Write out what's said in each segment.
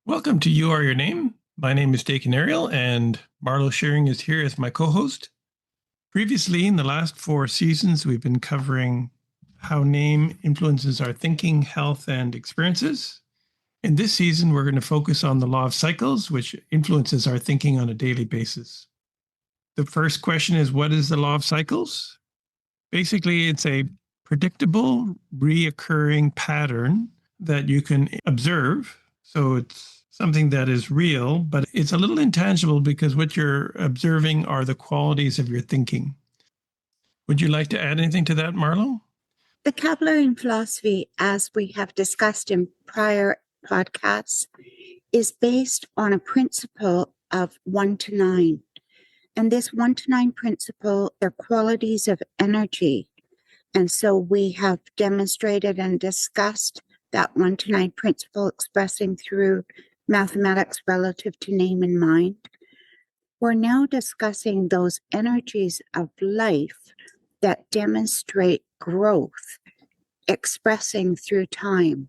Welcome to You Are Your Name. My name is Dakin Ariel, and Marlo Shearing is here as my co-host. Previously, in the last 4 seasons, we've been covering how name influences our thinking, health, and experiences. In this season, we're going to focus on the law of cycles, which influences our thinking on a daily basis. The first question is, what is the law of cycles? Basically, it's a predictable, reoccurring pattern that you can observe. So it's something that is real, but it's a little intangible because what you're observing are the qualities of your thinking. Would you like to add anything to that, Marlo? The Keplerian philosophy, as we have discussed in prior podcasts, is based on a principle of 1 to 9. And this 1 to 9 principle are qualities of energy. And so we have demonstrated and discussed that 1 to 9 principle expressing through mathematics relative to name and mind. We're now discussing those energies of life that demonstrate growth, expressing through time.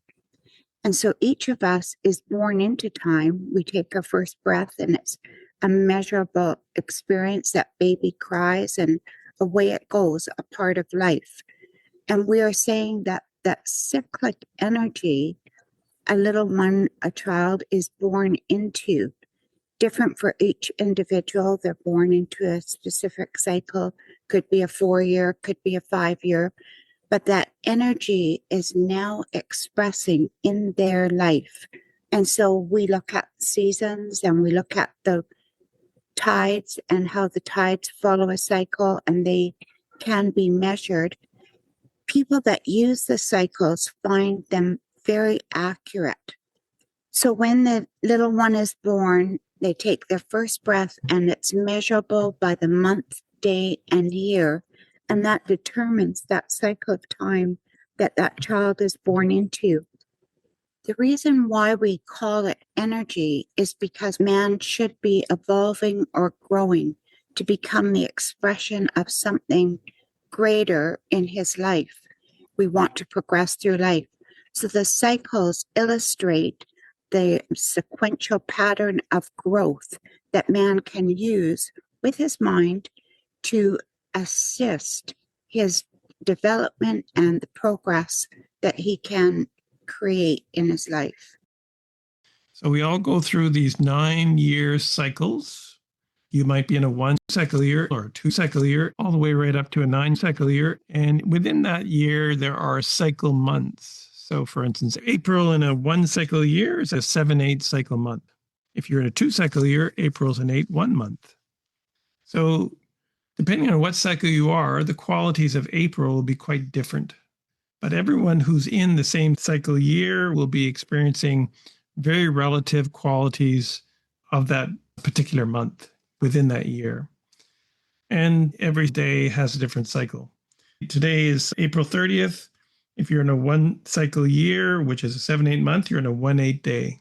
And so each of us is born into time. We take our first breath, and it's a measurable experience. That baby cries, and away it goes, a part of life. And we are saying that that cyclic energy, a little one, a child is born into, different for each individual. They're born into a specific cycle, could be a 4-year, could be a 5-year, but that energy is now expressing in their life. And so we look at seasons, and we look at the tides and how the tides follow a cycle, and they can be measured. People that use the cycles find them very accurate. So when the little one is born, they take their first breath, and it's measurable by the month, day, and year. And that determines that cycle of time that that child is born into. The reason why we call it energy is because man should be evolving or growing to become the expression of something greater in his life. We want to progress through life. So the cycles illustrate the sequential pattern of growth that man can use with his mind to assist his development and the progress that he can create in his life. So we all go through these 9-year cycles. You might be in a 1 cycle year or a 2 cycle year, all the way right up to a 9 cycle year. And within that year, there are cycle months. So for instance, April in a 1 cycle year is a 7/8 cycle month. If you're in a 2 cycle year, April's an 8/1 month. So depending on what cycle you are, the qualities of April will be quite different. But everyone who's in the same cycle year will be experiencing very relative qualities of that particular month within that year. And every day has a different cycle. Today is April 30th. If you're in a 1 cycle year, which is a 7/8 month, you're in a 1/8 day.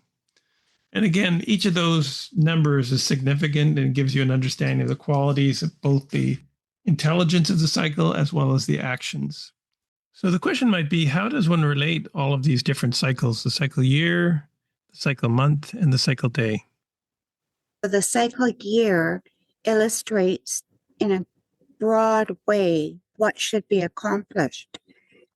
And again, each of those numbers is significant and gives you an understanding of the qualities of both the intelligence of the cycle as well as the actions. So the question might be, how does one relate all of these different cycles, the cycle year, the cycle month, and the cycle day? The cyclic year illustrates in a broad way what should be accomplished.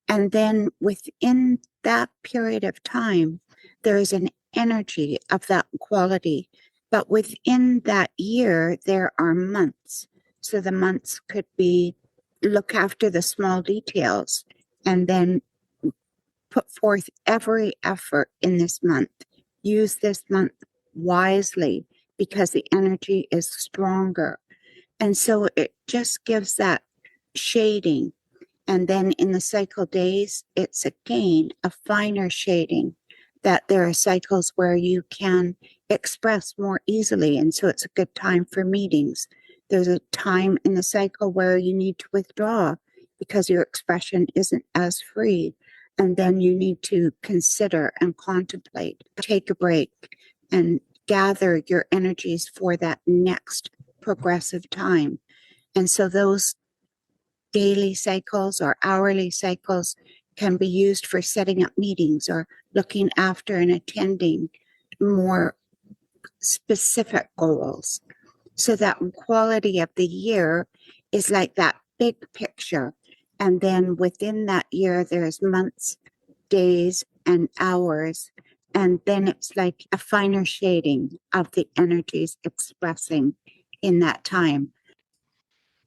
And then within that period of time, there is an energy of that quality. But within that year, there are months. So the months could be look after the small details and then put forth every effort in this month. Use this month wisely because the energy is stronger. And so it just gives that shading. And then in the cycle days, it's again a finer shading, that there are cycles where you can express more easily. And so it's a good time for meetings. There's a time in the cycle where you need to withdraw because your expression isn't as free. And then you need to consider and contemplate, take a break, and gather your energies for that next progressive time. And so those daily cycles or hourly cycles can be used for setting up meetings or looking after and attending more specific goals. So that quality of the year is like that big picture. And then within that year, there's months, days, and hours. And then it's like a finer shading of the energies expressing in that time.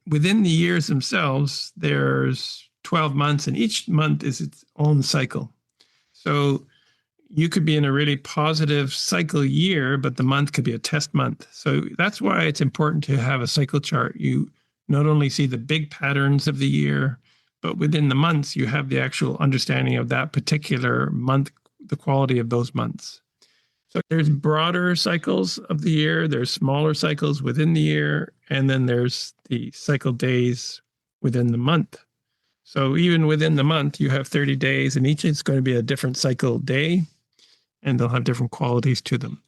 Within the years themselves, there's 12 months, and each month is its own cycle. So you could be in a really positive cycle year, but the month could be a test month. So that's why it's important to have a cycle chart. You not only see the big patterns of the year, but within the months, you have the actual understanding of that particular month, the quality of those months. So there's broader cycles of the year, there's smaller cycles within the year, and then there's the cycle days within the month. So even within the month, you have 30 days, and each is going to be a different cycle day, and they'll have different qualities to them.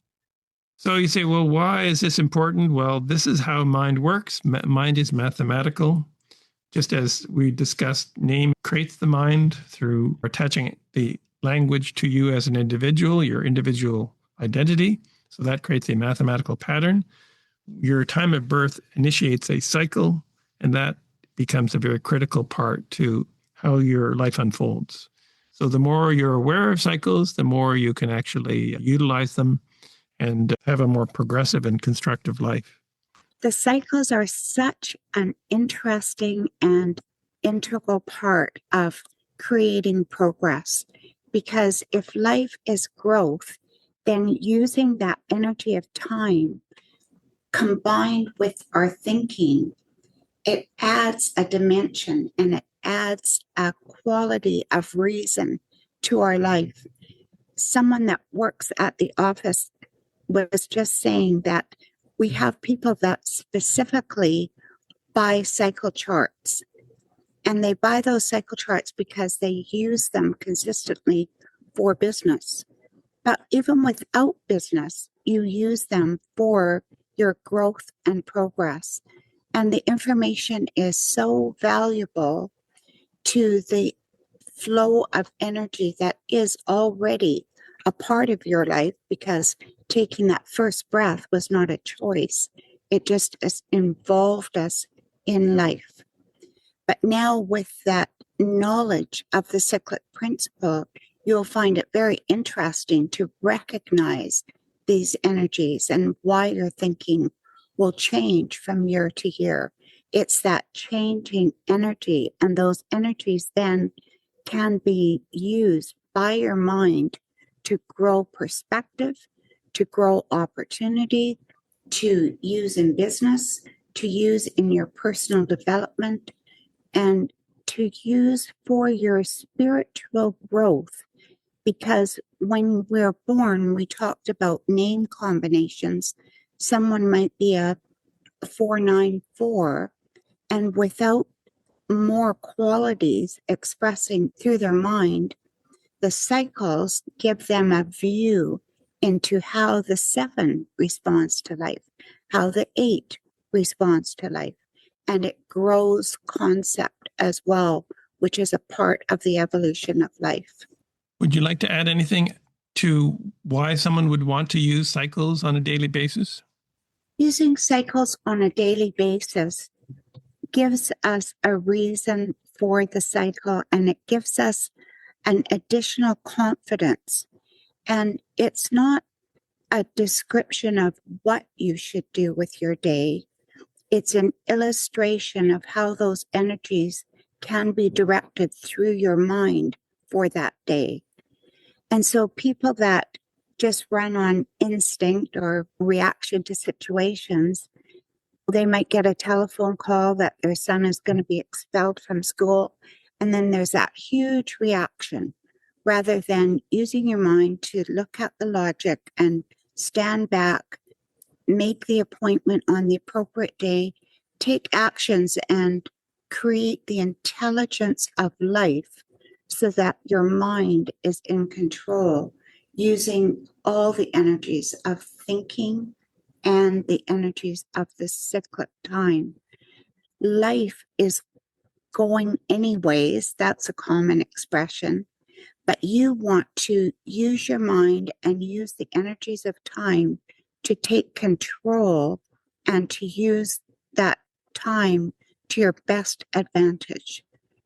So you say, well, why is this important? Well, this is how mind works. Mind is mathematical. Just as we discussed, name creates the mind through attaching the language to you as an individual, your individual identity. So that creates a mathematical pattern. Your time of birth initiates a cycle, and that becomes a very critical part to how your life unfolds. So the more you're aware of cycles, the more you can actually utilize them and have a more progressive and constructive life. The cycles are such an interesting and integral part of creating progress, because if life is growth, then using that energy of time combined with our thinking, it adds a dimension and it adds a quality of reason to our life. Someone that works at the office was just saying that we have people that specifically buy cycle charts, and they buy those cycle charts because they use them consistently for business. But even without business, you use them for your growth and progress. And the information is so valuable to the flow of energy that is already a part of your life, because taking that first breath was not a choice. It just involved us in life. But now with that knowledge of the cyclic principle, you'll find it very interesting to recognize these energies and why your thinking will change from year to year. It's that changing energy, and those energies then can be used by your mind to grow perspective, to grow opportunity, to use in business, to use in your personal development, and to use for your spiritual growth. Because when we're born, we talked about name combinations. Someone might be a 494, and without more qualities expressing through their mind, the cycles give them a view into how the 7 responds to life, how the 8 responds to life. And it grows concept as well, which is a part of the evolution of life. Would you like to add anything to why someone would want to use cycles on a daily basis? Using cycles on a daily basis gives us a reason for the cycle, and it gives us an additional confidence. And it's not a description of what you should do with your day. It's an illustration of how those energies can be directed through your mind for that day. And so people that just run on instinct or reaction to situations, they might get a telephone call that their son is going to be expelled from school. And then there's that huge reaction, rather than using your mind to look at the logic and stand back, make the appointment on the appropriate day, take actions, and create the intelligence of life so that your mind is in control, using all the energies of thinking and the energies of the cyclic time. Life is going anyways, that's a common expression, but you want to use your mind and use the energies of time to take control and to use that time to your best advantage.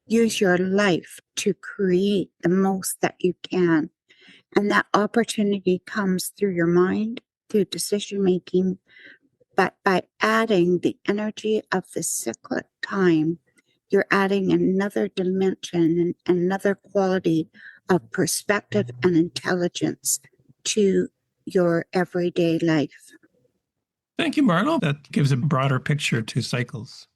Use your life to create the most that you can. And that opportunity comes through your mind, through decision making, but by adding the energy of the cyclic time, you're adding another dimension and another quality of perspective and intelligence to your everyday life. Thank you, Marlo. That gives a broader picture to cycles.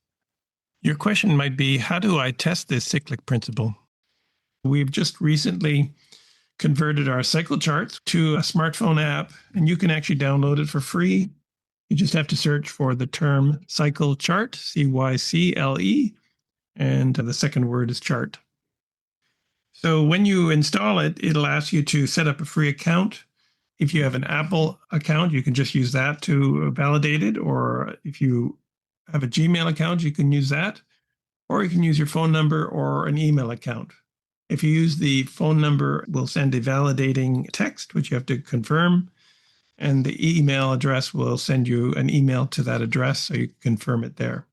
Your question might be, how do I test this cyclic principle? We've just recently converted our cycle charts to a smartphone app, and you can actually download it for free. You just have to search for the term cycle chart, CYCLE, and the second word is chart. So when you install it, it'll ask you to set up a free account. If you have an Apple account, you can just use that to validate it. Or if you have a Gmail account, you can use that. Or you can use your phone number or an email account. If you use the phone number, we'll send a validating text, which you have to confirm. And the email address will send you an email to that address so you can confirm it there.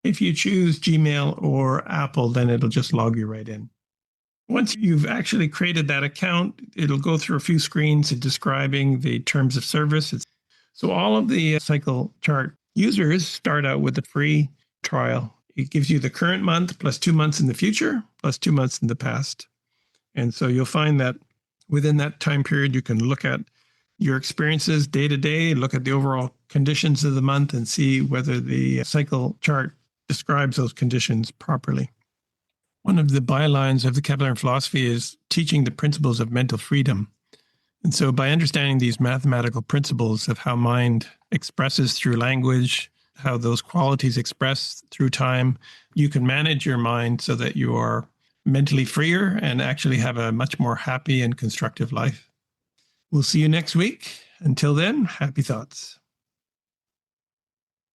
If you choose Gmail or Apple, then it'll just log you right in. Once you've actually created that account, it'll go through a few screens describing the terms of service. So all of the cycle chart users start out with a free trial. It gives you the current month plus 2 months in the future plus 2 months in the past. And so you'll find that within that time period, you can look at your experiences day to day, look at the overall conditions of the month and see whether the cycle chart describes those conditions properly. One of the bylines of the Kepler philosophy is teaching the principles of mental freedom. And so by understanding these mathematical principles of how mind expresses through language, how those qualities express through time, you can manage your mind so that you are mentally freer and actually have a much more happy and constructive life. We'll see you next week. Until then, happy thoughts.